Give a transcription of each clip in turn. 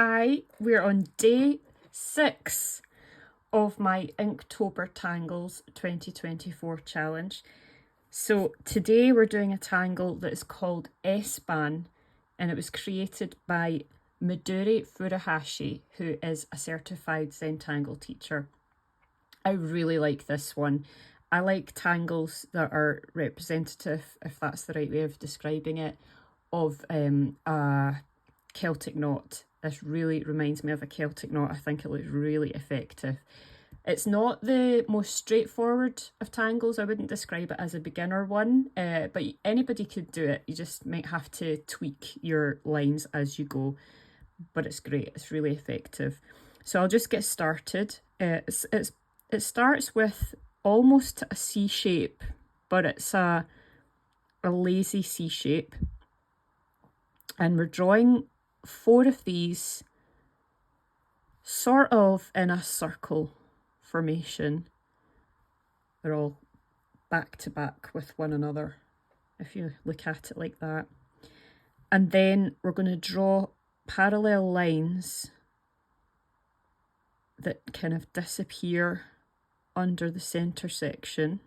Hi, we're on day 6 of my Inktober Tangles 2024 challenge. So today we're doing a tangle that is called Bahn, and it was created by Midori Furuhashi, who is a certified Zentangle teacher. I really like this one. I like tangles that are representative, if that's the right way of describing it, of a Celtic knot. This really reminds me of a Celtic knot. I think it looks really effective. It's not the most straightforward of tangles. I wouldn't describe it as a beginner one, but anybody could do it. You just might have to tweak your lines as you go, but it's great. It's really effective. So I'll just get started. It starts with almost a C shape, but it's a lazy C shape. And we're drawing 4 of these sort of in a circle formation. They're all back to back with one another, if you look at it like that. And then we're going to draw parallel lines that kind of disappear under the centre section.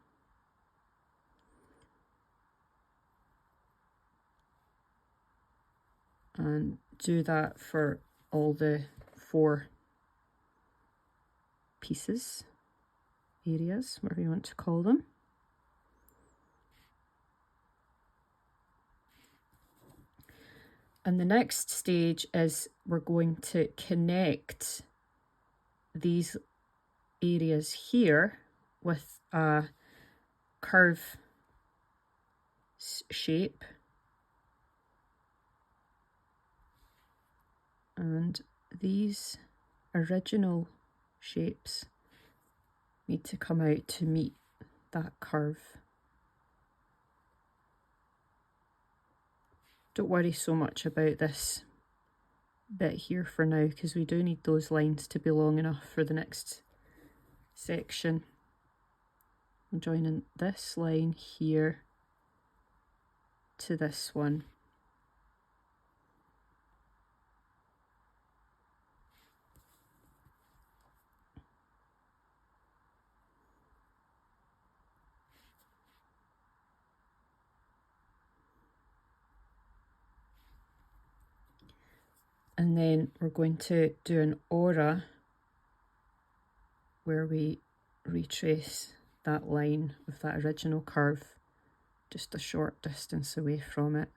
And do that for all the 4 pieces, areas, whatever you want to call them. And the next stage is we're going to connect these areas here with a curve shape. And these original shapes need to come out to meet that curve. Don't worry so much about this bit here for now, because we do need those lines to be long enough for the next section. I'm joining this line here to this one. And then we're going to do an aura where we retrace that line of that original curve just a short distance away from it.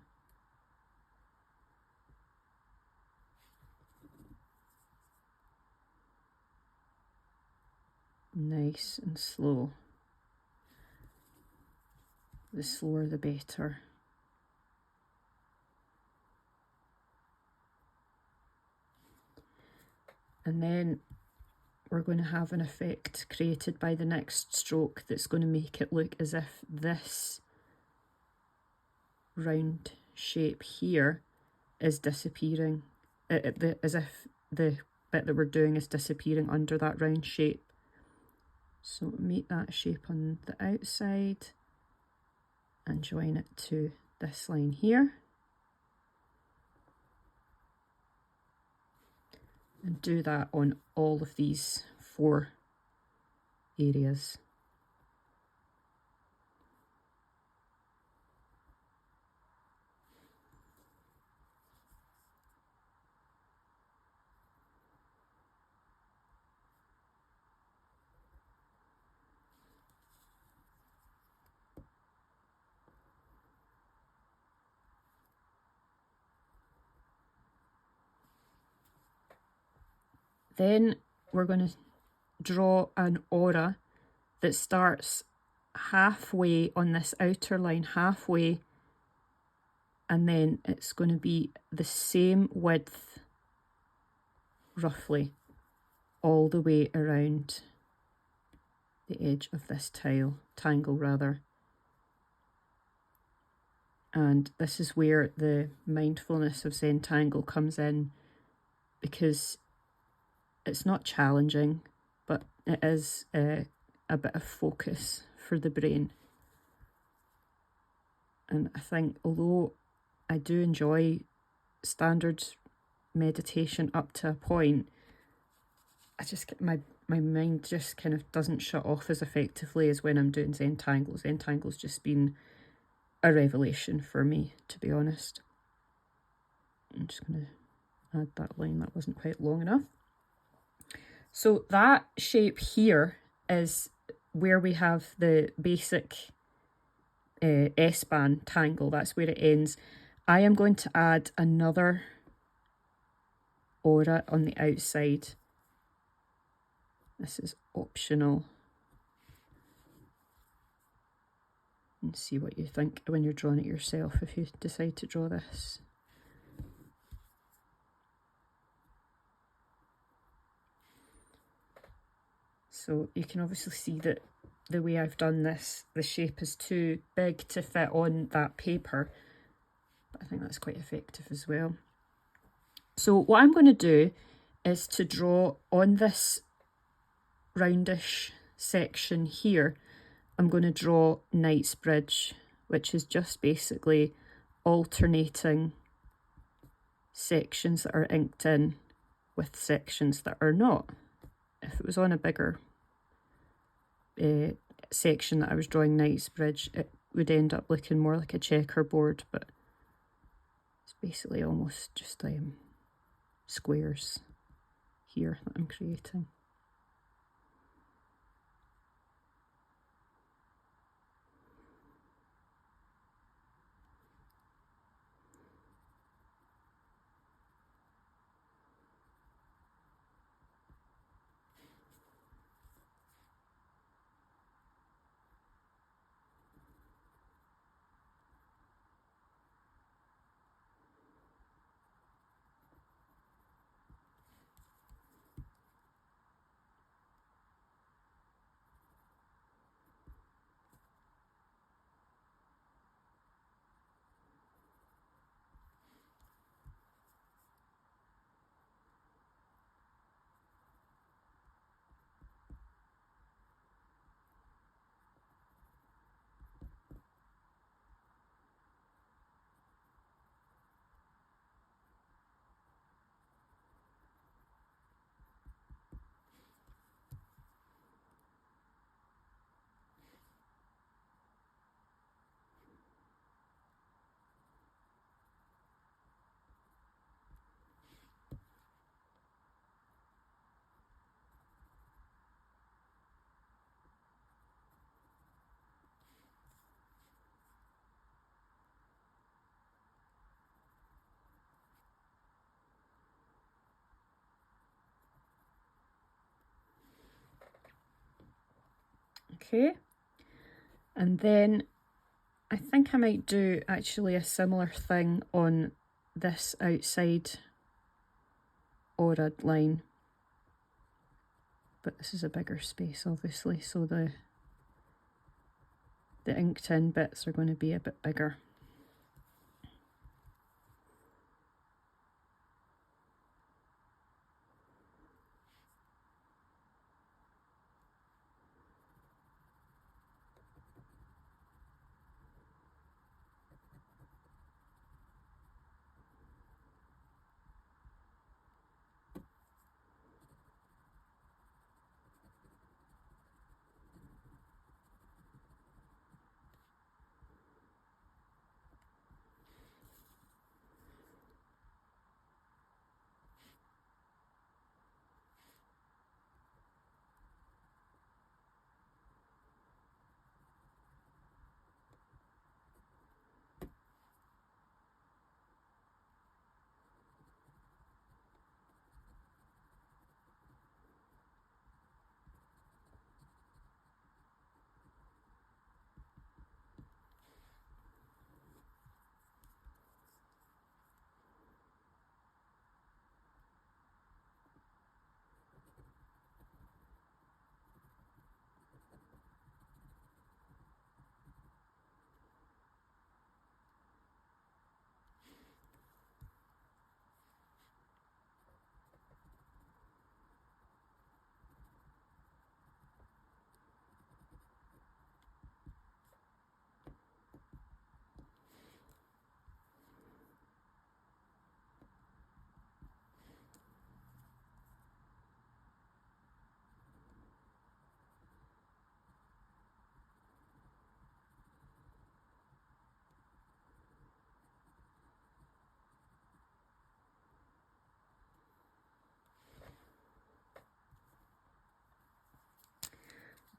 Nice and slow. The slower the better. And then we're going to have an effect created by the next stroke that's going to make it look as if this round shape here is disappearing, as if the bit that we're doing is disappearing under that round shape. So make that shape on the outside and join it to this line here. And do that on all of these 4 areas. Then we're going to draw an aura that starts halfway on this outer line, halfway, and then it's going to be the same width, roughly, all the way around the edge of this tangle rather. And this is where the mindfulness of Zentangle comes in, because it's not challenging, but it is a bit of focus for the brain. And I think, although I do enjoy standard meditation up to a point, I just get my mind just kind of doesn't shut off as effectively as when I'm doing Zentangles. Zentangles just been a revelation for me, to be honest. I'm just going to add that line, that wasn't quite long enough. So that shape here is where we have the basic S-Bahn tangle, that's where it ends. I am going to add another aura on the outside. This is optional. And see what you think when you're drawing it yourself if you decide to draw this. So you can obviously see that the way I've done this, the shape is too big to fit on that paper, but I think that's quite effective as well. So what I'm going to do is to draw on this roundish section here, I'm going to draw Knightsbridge, which is just basically alternating sections that are inked in with sections that are not. If it was on a bigger section that I was drawing Knightsbridge, it would end up looking more like a checkerboard, but it's basically almost just squares here that I'm creating. Okay, and then I think I might do actually a similar thing on this outside aura line, but this is a bigger space obviously, so the inked in bits are going to be a bit bigger.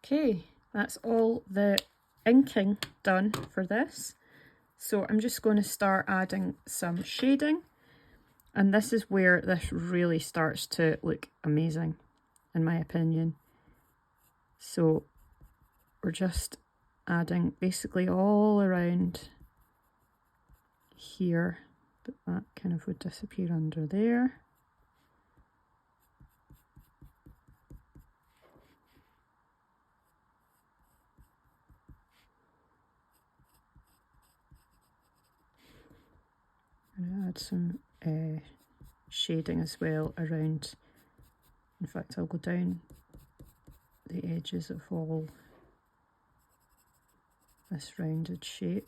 Okay, that's all the inking done for this. So I'm just going to start adding some shading, and this is where this really starts to look amazing, in my opinion. So we're just adding basically all around here, but that kind of would disappear under there. I'm going to add some shading as well around. In fact, I'll go down the edges of all this rounded shape.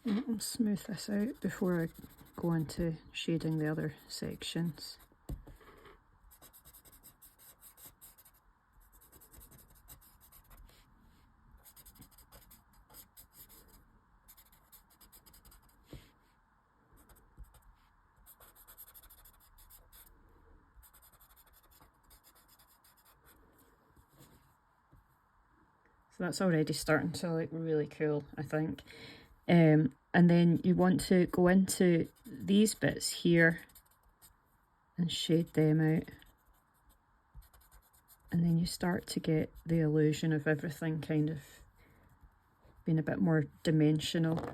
I'll smooth this out before I go into shading the other sections. So that's already starting to look really cool, I think. And then you want to go into these bits here and shade them out. And then you start to get the illusion of everything kind of being a bit more dimensional.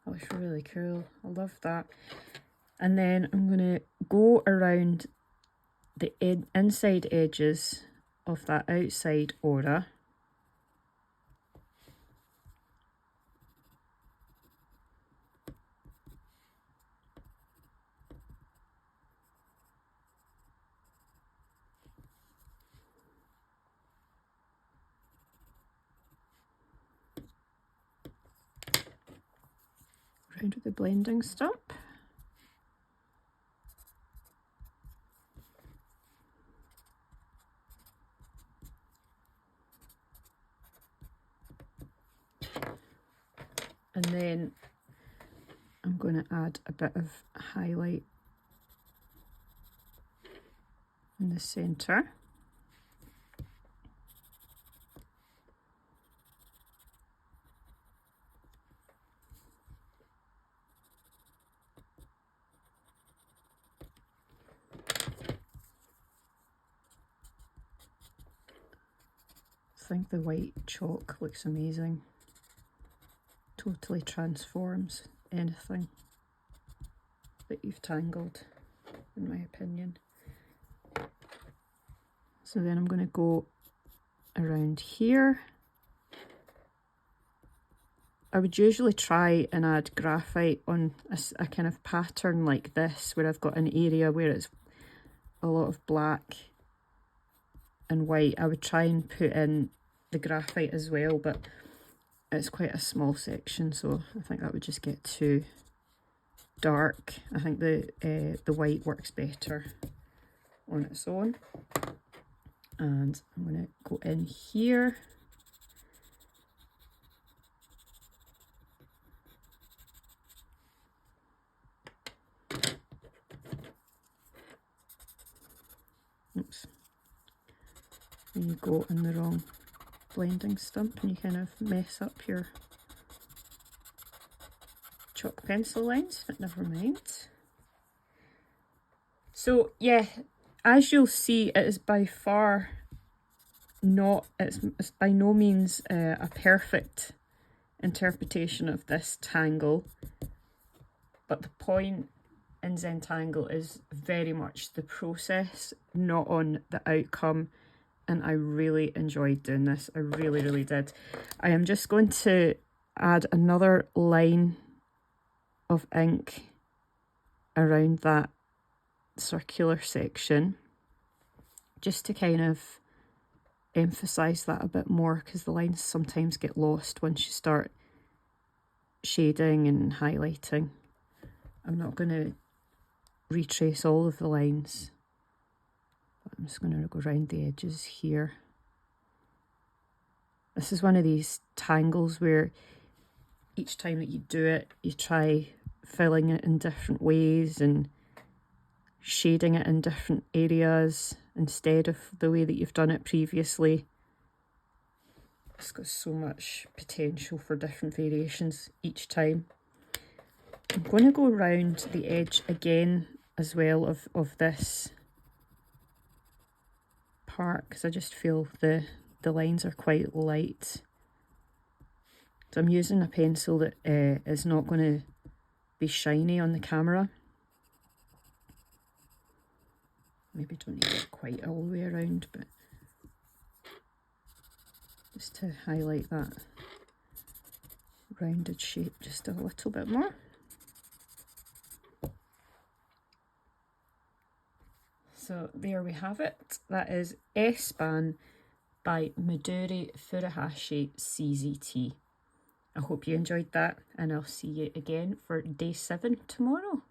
That looks really cool. I love that. And then I'm going to go around the inside edges of that outside aura. Around with the blending stump. And then I'm going to add a bit of highlight in the centre. I think the white chalk looks amazing. Totally transforms anything that you've tangled, in my opinion. So then I'm going to go around here I would usually try and add graphite on a kind of pattern like this, where I've got an area where it's a lot of black and white. I would try and put in the graphite as well, but it's quite a small section, so I think that would just get too dark. I think the white works better on its own. And I'm going to go in here. Oops. And you go in the wrong blending stump and you kind of mess up your chalk pencil lines, but never mind. So yeah, as you'll see, it is by far not, it's by no means a perfect interpretation of this tangle, but the point in Zentangle is very much the process, not on the outcome, and I really enjoyed doing this. I really did. I am just going to add another line of ink around that circular section just to kind of emphasize that a bit more, because the lines sometimes get lost once you start shading and highlighting. I'm not going to retrace all of the lines, but I'm just going to go around the edges here. This is one of these tangles where each time that you do it, you try filling it in different ways and shading it in different areas instead of the way that you've done it previously. It's got so much potential for different variations each time. I'm going to go around the edge again as well of this part, because I just feel the lines are quite light. So I'm using a pencil that is not going to be shiny on the camera. Maybe don't need it quite all the way around, but just to highlight that rounded shape just a little bit more. So there we have it. That is Bahn by Midori Furuhashi CZT. I hope you enjoyed that, and I'll see you again for day 7 tomorrow.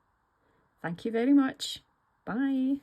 Thank you very much. Bye.